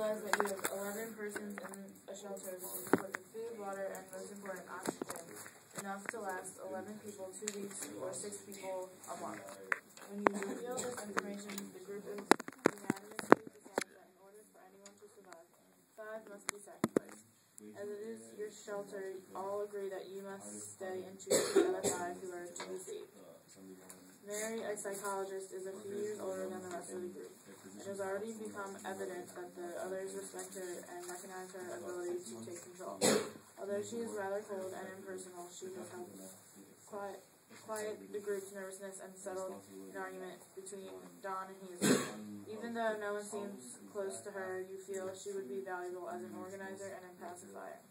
realize that you have 11 persons in a shelter equipped with food, water, and most important, oxygen, enough to last 11 people 2 weeks or 6 people a month. When you reveal this information, the group is unanimously decides that in order for anyone to survive, 5 must be sacrificed. As it is your shelter, all agree that you must stay and choose the other 5 who are to be saved. Mary, a psychologist, is a few years older than the rest of the group. It has already become evident that the others respect her and recognize her ability to take control. Although she is rather cold and impersonal, she has helped quiet the group's nervousness and settled an argument between Don and Hazel. Even though no one seems close to her, you feel she would be valuable as an organizer and a pacifier.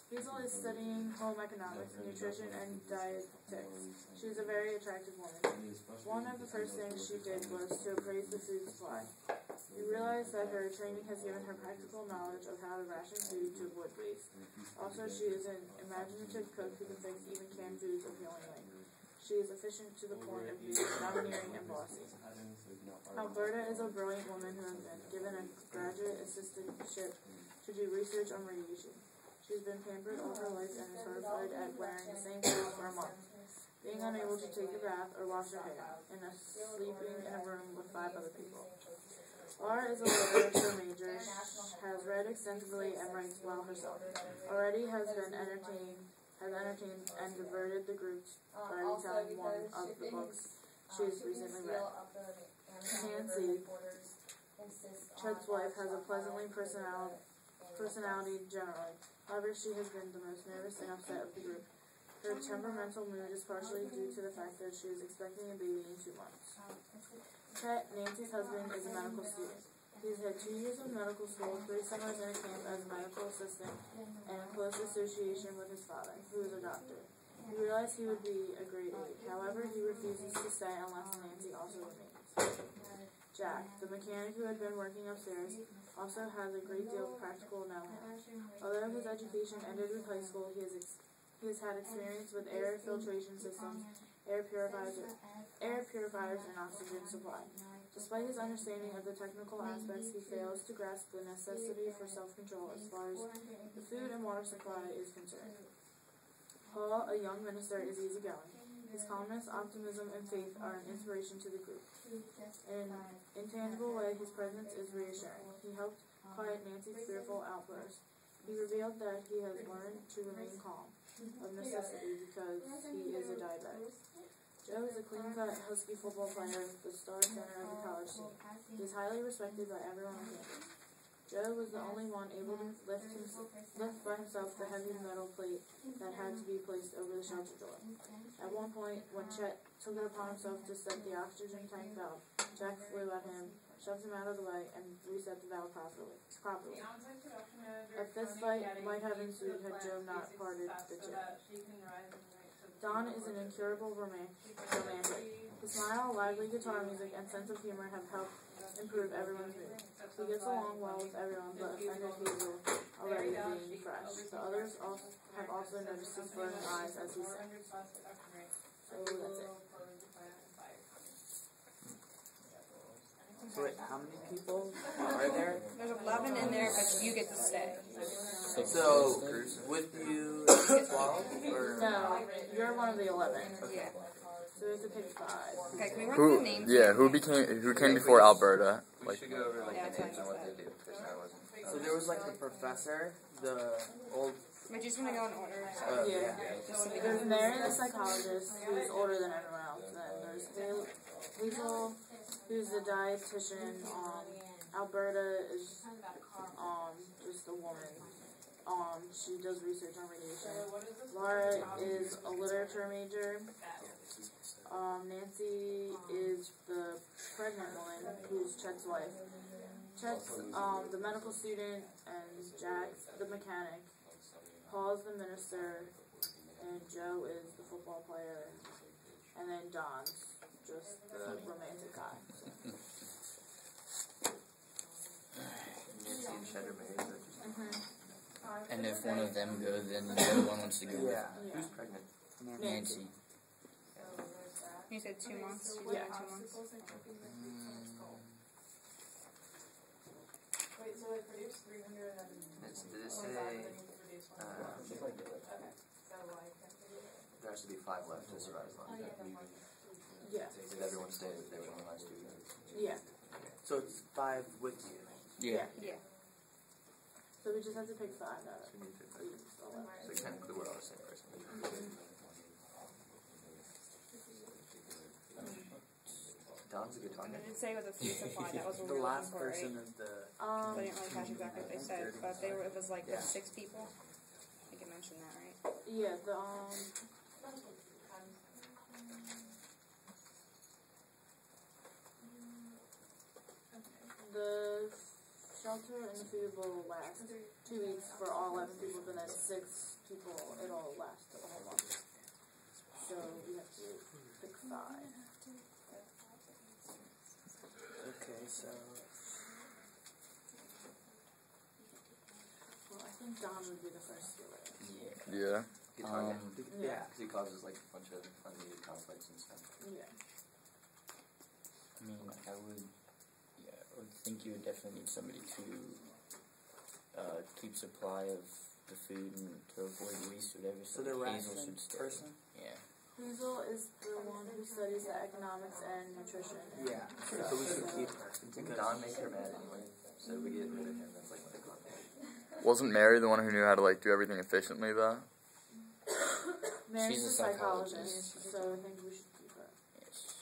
Hazel is studying home economics, nutrition, and dietetics. She is a very attractive woman. One of the first things she did was to appraise the food supply. You realize that her training has given her practical knowledge of how to ration food to avoid waste. Also, she is an imaginative cook who can fix even canned foods appealingly. She is efficient to the point of being domineering and bossy. Alberta is a brilliant woman who has been given a graduate assistantship to do research on radiation. She's been pampered all her life and is horrified at wearing the same clothes for a month, being unable to take a bath or wash her hair, and sleeping in a room with 5 other people. Laura is a literature major, has read extensively and writes well herself. Already has entertained and diverted the group by retelling one of the books she has recently read. Nancy, Chet's wife, has a pleasantly personality generally. However, she has been the most nervous and upset of the group. Her temperamental mood is partially due to the fact that she is expecting a baby in 2 months. Chet, Nancy's husband, is a medical student. He has had 2 years of medical school, 3 summers in a camp as a medical assistant, and in close association with his father, who is a doctor. You realize he would be a great aid. However, he refuses to stay unless Nancy also remains. Jack, the mechanic who had been working upstairs, also has a great deal of practical know-how. Although his education ended with high school, he has had experience with air filtration systems, air purifiers, and oxygen supply. Despite his understanding of the technical aspects, he fails to grasp the necessity for self-control as far as the food and water supply is concerned. Paul, a young minister, is easygoing. His calmness, optimism, and faith are an inspiration to the group. In an intangible way, his presence is reassuring. He helped quiet Nancy's fearful outbursts. He revealed that he has learned to remain calm, of necessity, because he is a diabetic. Joe is a clean-cut, husky football player, the star center of the college team. He is highly respected by everyone on campus. Joe was the only one able to lift by himself the heavy metal plate that had to be placed over the shelter door. At one point, when Chet took it upon himself to set the oxygen tank valve, Jack flew at him, shoved him out of the way, and reset the valve properly. A fist fight might have ensued had Joe not parted the two. Don is an incurable romantic. His smile, lively guitar music, and sense of humor have helped improve everyone's mood. He gets along well with everyone, but offended Hazel already being fresh. The others have also noticed his burning eyes as he sings. So that's it. So wait, how many people are there? There's 11 in there, but you get to stay. So, with you, 12? Or? No, you're one of the 11. Yeah. So we have to pick 5. Okay, can we run through the names? Yeah, who came before Alberta? We should go over like the names and what they do. So there was like the professor, the old. We're just gonna go in order. Yeah. There's Mary, the psychologist, who's older than everyone else. Then there's Hazel, who's the dietitian. Alberta is just a woman. She does research on radiation. Laura is a literature major. Nancy is the pregnant woman who's Chet's wife. Chet's the medical student, and Jack's the mechanic. Paul's the minister, and Joe is the football player, and then Don's just the romantic guy. And if one of them go, then the other one wants to go. Yeah. Who's pregnant? Nancy. You said 2 months? Yeah. 2 months. Did it say there has to be 5 left to survive as long as Yeah. if everyone stayed, they would only last 2 years. Yeah. So it's 5 with you. Yeah. Yeah. So we just have to pick 5 out of So we need to pick 5. 8. So technically we're all the same person. Don's a good talker. It did say with a food supply, that was what The we were last looking for, person right? is the. I didn't really catch exactly what they said, but they were, it was like Yeah. 6 people. I think it mentioned that, right? Yeah, the shelter and the food will last 2 weeks for all 11 people, then at 6 people, it'll last the whole month. So we have to pick 5. Okay, so. Well, I think Don would be the first to do it. Yeah. Good talker. Yeah. Because he causes like a bunch of unneeded conflicts and stuff. Yeah. I mean, I would think you would definitely need somebody to keep supply of the food and to avoid waste or whatever. So the Hazel ration should stay. person? Yeah. Hazel is the one who studies the economics and nutrition. Yeah. So we should keep her. Because Don makes her mad anyway. So if we get rid of him, that's like what they call it. Wasn't Mary the one who knew how to like do everything efficiently though? Mary's She's a a psychologist, so I think we should keep her. Yes.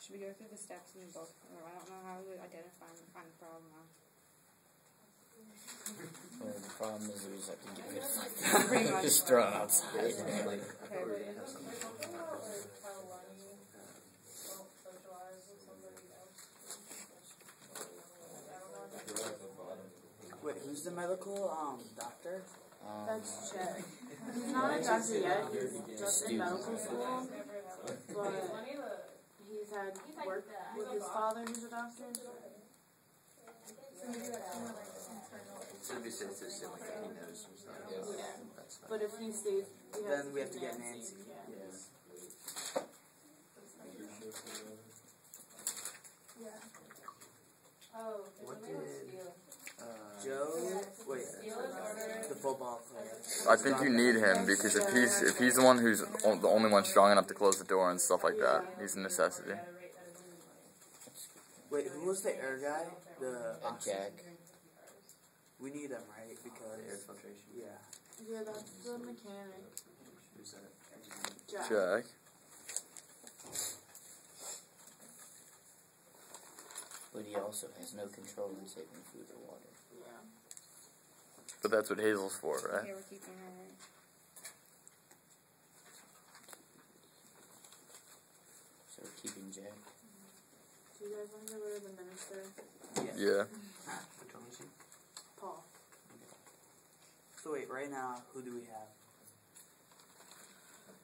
Should we go through the steps in the book? Or I don't know how we would identify and find the problem now. Well, the problem is we just have to get rid of Pretty much. just throw them outside. Okay. Wait, who's the medical doctor? That's Chet. He's not a doctor yet, he's just in medical school, but he's had work with his father who's a doctor. So if he says this shit like that, he knows some stuff. Yeah. That's fine. But if he stays, Then we have to get Nancy. Yeah. Yes. What did Joe. Wait. The football player. I think you need him because if he's the one who's the only one strong enough to close the door and stuff like that, he's a necessity. Wait, who was the air guy? The Jack. We need him, right? Because air filtration? yeah. Yeah, that's the mechanic. Who's that? Jack. Jack. But he also has no control in saving food or water. Yeah. But that's what Hazel's for, right? Okay, we're keeping her, right? So we're keeping Jack. Do you guys want to get rid of the minister? Yeah. Which one is he? Paul. So wait, right now, who do we have?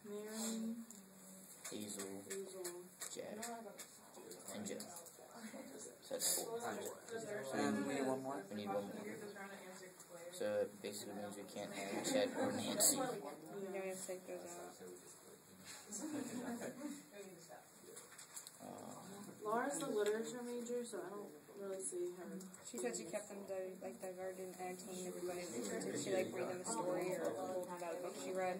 Mary, Hazel, Hazel, Jack, and Joe. So that's 4. And we need one more. We need one more. So it basically means we can't have Chet or Nancy. Yeah, we have to take those out. Laura's the literature major, so I don't really see her. She said she kept them diverted and entertained everybody. Did she like read them a story or told them about a book she read?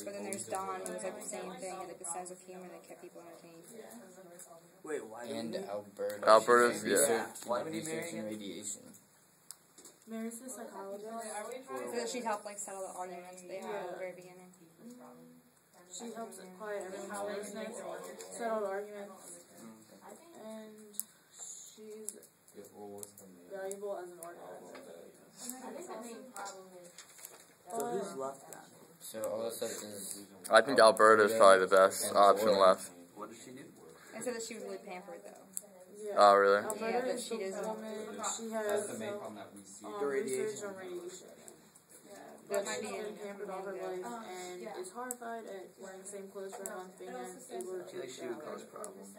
But then there's Dawn, who was like the same thing, had like the sense of humor that kept people entertained. Wait, why? do we And need- Alberta. Yeah. She's Why do we research, need Mary researching again? radiation. Mary's the psychologist. So that she'd help like settle the arguments they had at the very beginning. She helps quiet everyone's nervousness, settle arguments, and she's valuable as an organizer. So who's left then? So all of a sudden is I think Alberta is probably the best option left. What does she do? I said that she was really pampered though. Yeah. Oh, really? Alberta Yeah, but is she the doesn't- woman, she has The research radiation. on radiation. That But might she's be been in pampered all her life and is horrified at wearing the same clothes for a month, being unable I feel to like she would shower. cause problems.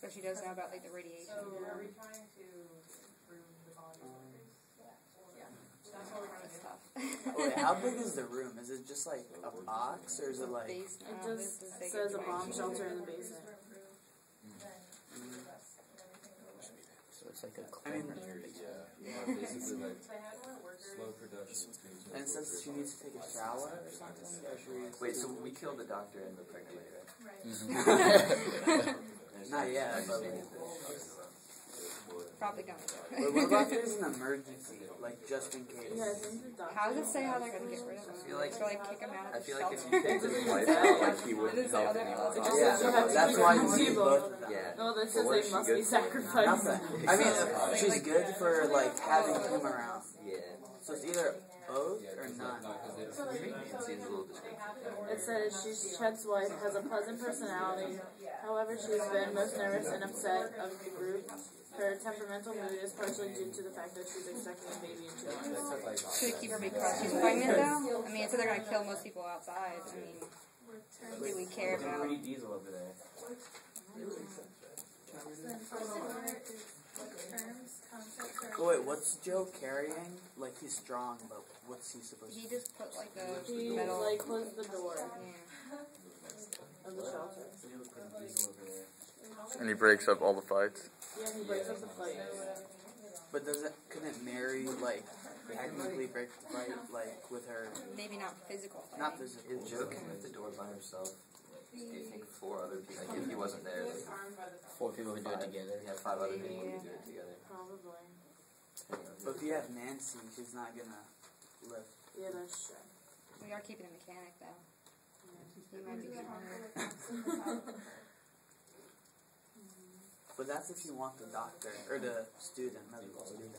But she does know about like the radiation. That's tough. Wait, how big is the room? Is it just like a box, or is it like? It just says a bomb shelter in the basement. It's like a I mean, Basically like slow production. and it says she needs to take a shower or something. Or should we Wait, so we killed the doctor and the pregnant lady, right? Not yet, but Probably gonna do but what about if there's an emergency, like just in case? Yeah, I think the doctor. How does it say how they're gonna get rid of him? feel like- Or like kick him out I of the feel like if shelter? you take his life out, like he wouldn't It is the help other anyone. element. Yeah, that's why you need Placebo. both of them. Yeah. No, this But says what they if she must goes be for- sacrificed. Nothing. I mean, she's good for like having him around. Yeah. So it's either both or none. Nancy is a little discreet. It says Chet's wife has a pleasant personality. However, she has been most nervous and upset of the group. Her temperamental mood is partially due to the fact that she's expecting a baby in 2 months. Should we keep her because she's pregnant though? I mean, so they're gonna kill most people outside. I mean, do we care about? Diesel over there. Oh wait, what's Joe carrying? Like he's strong, but what's he supposed to He do? just put like a He metal. like closed the door Yeah. of the shelter. And he breaks up all the fights. Yeah, he breaks up the fight. But couldn't Mary like technically break the fight like with her? Maybe not physical. Not physical. If Joe came at the door by himself, do you think 4 other people, like if he wasn't there, like 4 people would do it together. yeah, 5 other people would do it together? Probably. But if you have Nancy, she's not gonna lift. Yeah, that's true. We are keeping a mechanic though. He might be stronger. But that's if you want the doctor or the student, medical student.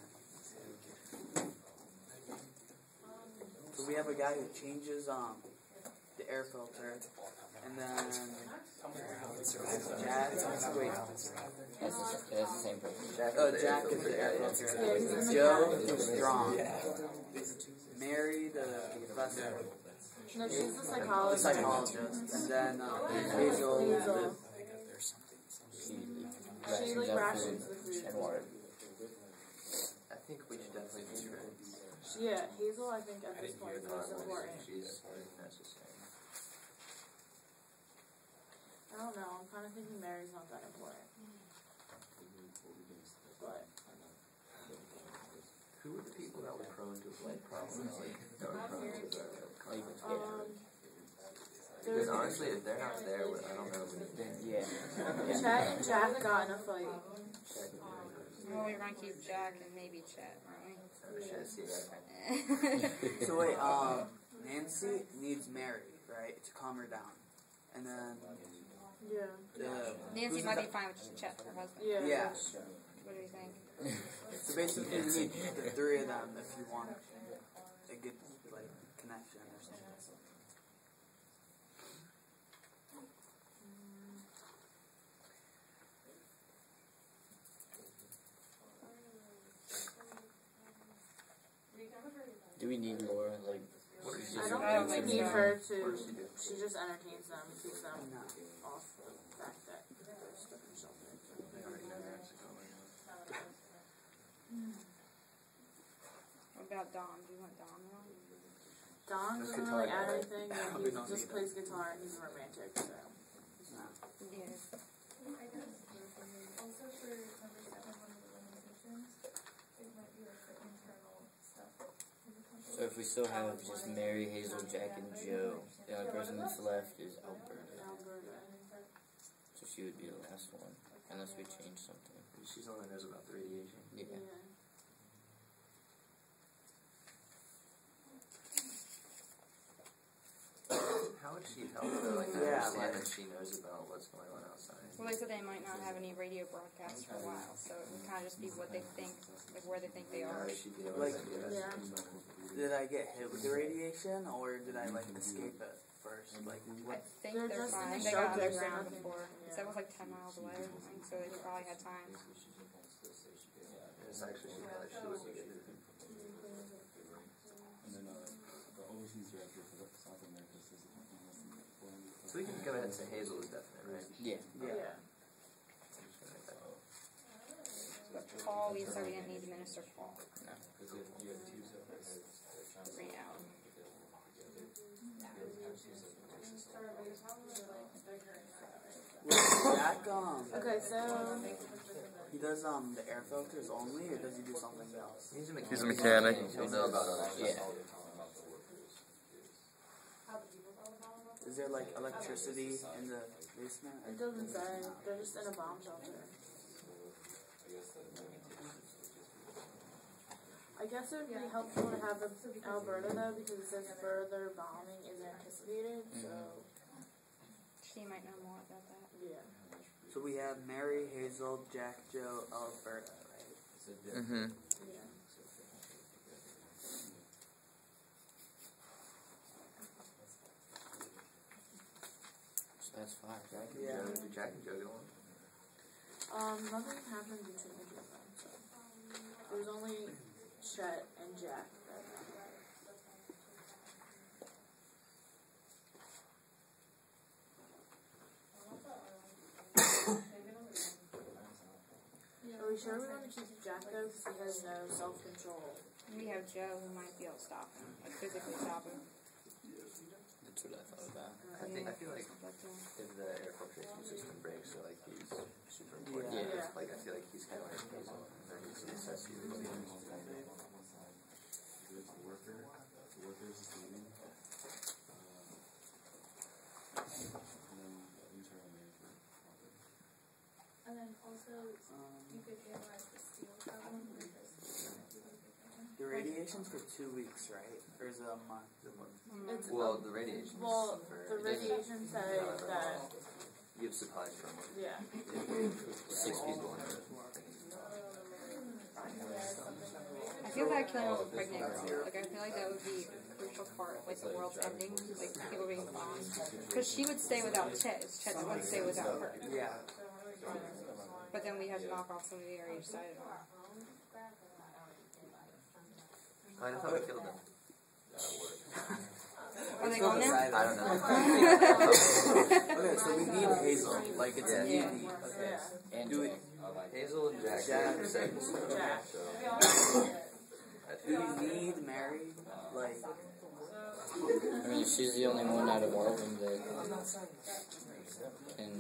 So we have a guy who changes the air filter, and then Jack. Wait, That's the same person. Jack is the air filter. Yeah, he's the Joe is strong. Mary the professor, No, she's the the psychologist. psychologist, and then Hazel. Hazel. She She like rations the food. and water. I think we should definitely be sure. Yeah, Hazel I think at this point is most important. She's necessary. I don't know, I'm kind of thinking Mary's not that important. But, Who were the people that were prone to light problems? Like, that were prone to because there's honestly, if they're not there, I don't know. Yeah. Chet and Jack got in a fight. Well, we're gonna keep Jack and maybe Chet, aren't we? Oh shit, see that? So wait, Nancy needs Mary, right, to calm her down, and then Yeah. Nancy might be fine with Chet, her husband. Yeah. Yeah. That's true. What do you think? So basically, you need the 3 of them if you want a good like connection or something. Do we need more? Like, I don't I don't think we think need so. her to. She just entertains them, keeps them off the fact that they're stuck in shelter. What about Dom? Do you want Dom on? Don doesn't really add anything, and he just plays guitar and he's romantic, so. Yeah. Also for number 7, one of the limitations, it might be like the internal stuff in the company. so if we still have just Mary, Hazel, Jack, and Joe, the only person that's left is Alberta. Alberta. So she would be the last one, unless we change something. She's the one that knows about the radiation. Yeah. Yeah. How would she help though? Like, I Yeah, understand like- that she knows about what's going on outside. Well, they said they might not have any radio broadcasts for a while, so it would kind of just be what they think, like where they think they How are. does she deal with Like- it? Yeah. Did I get hit with the radiation, or did I like escape it first? Like I what? think They're they're just in fine. the They got shelter, so underground nothing- before. yeah. So it was like 10 miles away or something, so they probably had time. It's actually she wouldn't get it. So we can go ahead and say Hazel is definite, right? Yeah. Yeah. But Paul, we said we didn't need to minister Paul. No. 3 out. Well, Jack, Okay, so he does the air filters only, or does he do something else? He's a mechanic. He'll know about all that. Yeah. Is there like electricity in the basement? it doesn't say. They're just in a bomb shelter. I guess it would be helpful to have Alberta though, because it says further bombing is anticipated. So She might know more about that. yeah. So we have Mary, Hazel, Jack, Joe, Alberta, right? Mm-hmm. Yeah. So that's 5, right? Yeah. Did Jack and Joe get along? Nothing happened between the two of them. So it was only Chet and Jack that Are we sure we want to keep Jack though, because he has no self-control? We have Joe who might be able to stop him, like physically stop him. That's what I thought about. I feel like But, if the air filtration system breaks, so like he's super important. Yeah. Yeah. Like I feel like he's kind of like Hazel, or he's a necessity. And then also, you could analyze the steel problem because The radiation's for 2 weeks, right? Or is it a month? It's, Well, the radiation. well, for, the radiation said that, You have supplies from yeah. 6 people in there. I feel bad killing all the pregnant girls. Like, I feel like that would be a crucial part of, like, the world's ending, like, people being bombed. Because she would stay without Chet. Chet would stay without her. Yeah. But then we had to knock off some of the area decided on. I thought we killed them. Are they gone now? I don't know. Okay, so we need Hazel. Like, it's a need. Okay. And Do we, Hazel and Jack. Jack. Jack. do we need Mary? Like, I mean, she's the only one out of all of them that can,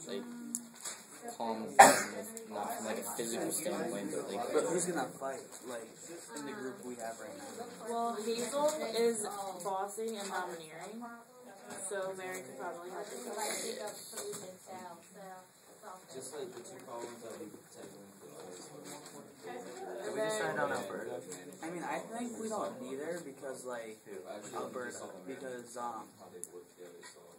like, calm with, not from, like, a physical standpoint, but, like, but who's gonna fight? Like, in the group we have right now? Well, Hazel is bossing and domineering, so Mary could probably help with that. Just like the 2 problems that we technically Can we just try down Alberta? I mean, I think we don't need her because, like, Alberta, because,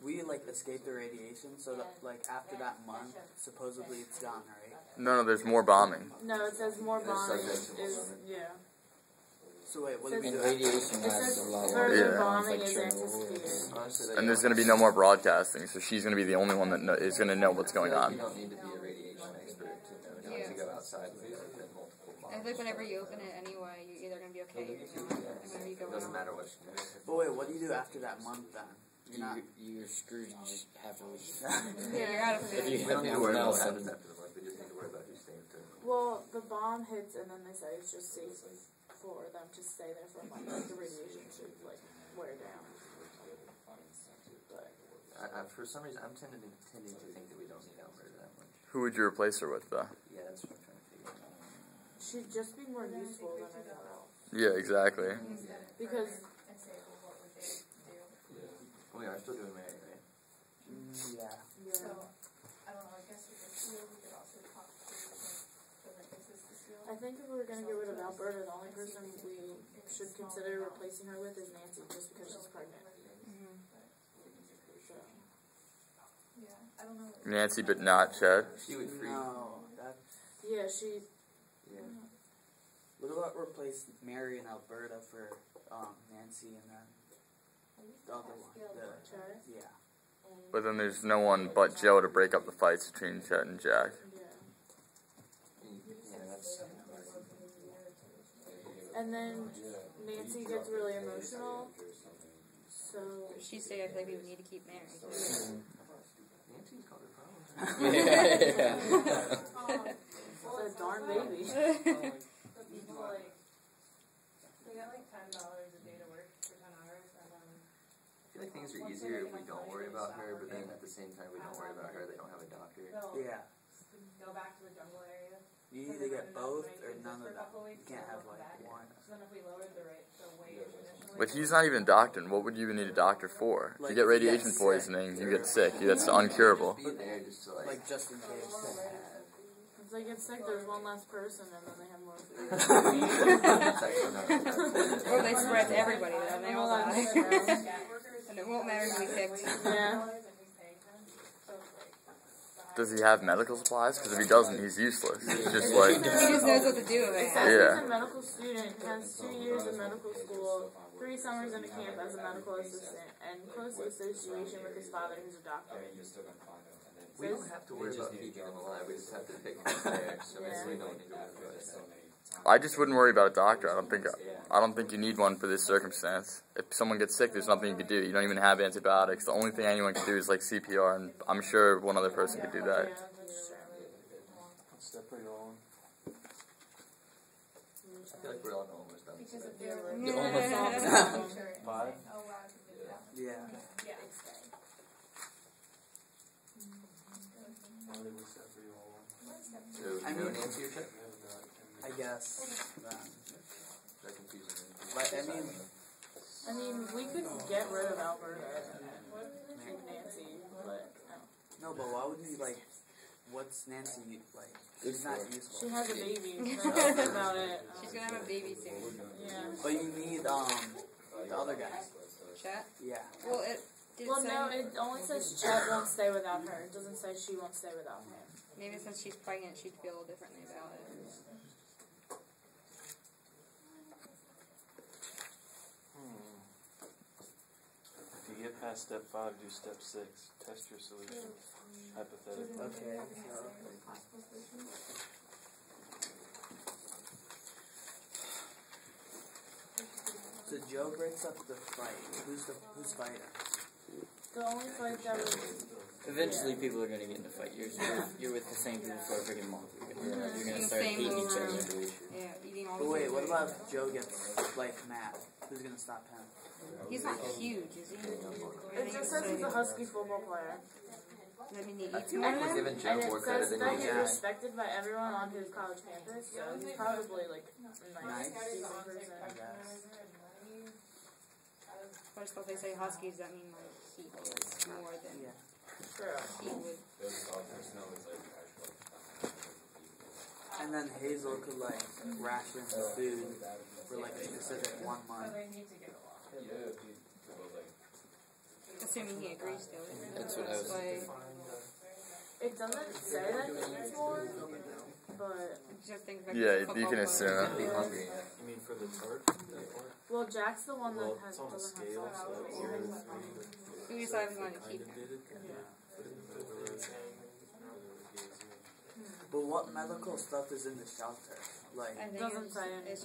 we, like, escaped the radiation, so that, like, after that month, supposedly it's gone, right? No, there's more bombing. No, it says more bombing is, yeah. So wait, what do we and do? radiation It lasts says a lot further longer. Yeah. bombing It's is like Chernobyl. anticipated. Honestly, And there's going to be no more broadcasting, so she's going to be the only one that is going to know what's going You on. don't need to be a radiation expert to know to go outside with multiple bombs. I feel like whenever you open it anyway, you're either going to be okay or you're not. And whenever you go It doesn't in, matter what she does. But wait, what do you do after that month then? You're not. You're screwed, you just have to leave. yeah, you're out of If food. you We don't have need to worry nothing about else, what then happens after the month. We just need to worry about who stays to. Well, the bomb hits and then they say it's just safe for them to stay there for a month. Like, the radiation should, like, wear down. But, For some reason, I'm tending to think that we don't need Alberta that much. Who would you replace her with, though? Yeah, that's what I'm trying to figure out. she'd just be more useful than anyone else. Yeah, exactly. Because, We are still doing Mary, right? Yeah. yeah. I don't know, I guess with the steel, we could also talk to like, is this the steel? I think if we were going to get rid of Alberta, the only person we should consider replacing her with is Nancy, just because she's pregnant. So, Yeah, I don't know. Nancy, but not Chet. She would free. No, that. yeah, she, Yeah. What about replace Mary and Alberta for Nancy and then the other one? Chet? Yeah. But then there's no one but Joe to break up the fights between Chet and Jack. Yeah. Yeah, that's. And then Nancy gets really emotional, so, She say I feel like we would need to keep Mary. Nancy's got her problems. the darn baby. People like, they got like $10 a day to work for 10 hours, and I feel like things things are easier if we don't worry about her, but then at the same time we don't worry about her, they don't have a doctor. Yeah. Go back to the jungle area. You either get both or none of them. You can't have like one. So then if we lowered the rate, the weight initially. But he's not even doctored. What would you even need a doctor for? If you get radiation poisoning, you get sick. That's uncurable. Be there just to Like just in case. If they get sick, there's one less person, and then they have more food. Or they spread to everybody, then they all die. And it won't matter who we picked. Yeah. Does he have medical supplies? Because if he doesn't, he's useless. It's just like, He just knows what to do with It it. says Yeah. he's a medical student, has 2 years of medical school, 3 summers in a camp as a medical assistant, and close association with his father, who's a doctor. We don't have to worry about keeping him alive, we just have to pick him there, so we don't need to worry about it. I just wouldn't worry about a doctor. I don't think you need one for this circumstance. If someone gets sick, there's nothing you can do. You don't even have antibiotics. The only thing anyone can do is like CPR, and I'm sure one other person could do that. Yeah, that's true. Step pretty long. I feel like we're all almost done. Because if they're Yeah. 5? Yeah. I think we step pretty long. So, I no mean- Nancy or check? I guess. That confusing me. But I mean, we could get rid of Alberta and keep Nancy, but no, but why would you like? What's Nancy like? She's not she useful. has a baby. That's about it. She's gonna have a baby soon. Yeah. But you need the other guy. Chat? Yeah. Well, it did Well, say, no, it only says Chet won't stay without her. It doesn't say she won't stay without him. maybe since she's pregnant, she'd feel differently about it. If you get past step 5, do step 6. Test your solution. Hypothetically. Okay. So Joe breaks up the fight. Who's fighting? The only fight that was Eventually, people are gonna get in a fight. You're with the same people for a freaking month. You're gonna The start same hating each little other. room. Yeah, eating all But the wait, same what food. about if Joe gets like mad? Who's gonna stop him? He's not huge, is he? it just says he's a Husky football player. Does that mean he eats feel more? like we're giving Joe And it more credit says than that he he's gets. respected by everyone on his college campus, so he's probably like a nice, decent person. I just thought they say Huskies, that mean like he eats more than Yeah. True. he would. And then Hazel could like ration food for like a specific 1 month. Assuming he agrees to it. That's what I was Like, It doesn't say that he eats more, but just think back Yeah, to you football can assume players. it. Hungry. You mean for the tart? That part? well, Jack's the one Well, that has it's on a doesn't have scale, salt. so it's We decided we wanted to keep him. But what medical stuff is in the shelter? Like, I think Doesn't it's, say anything. it's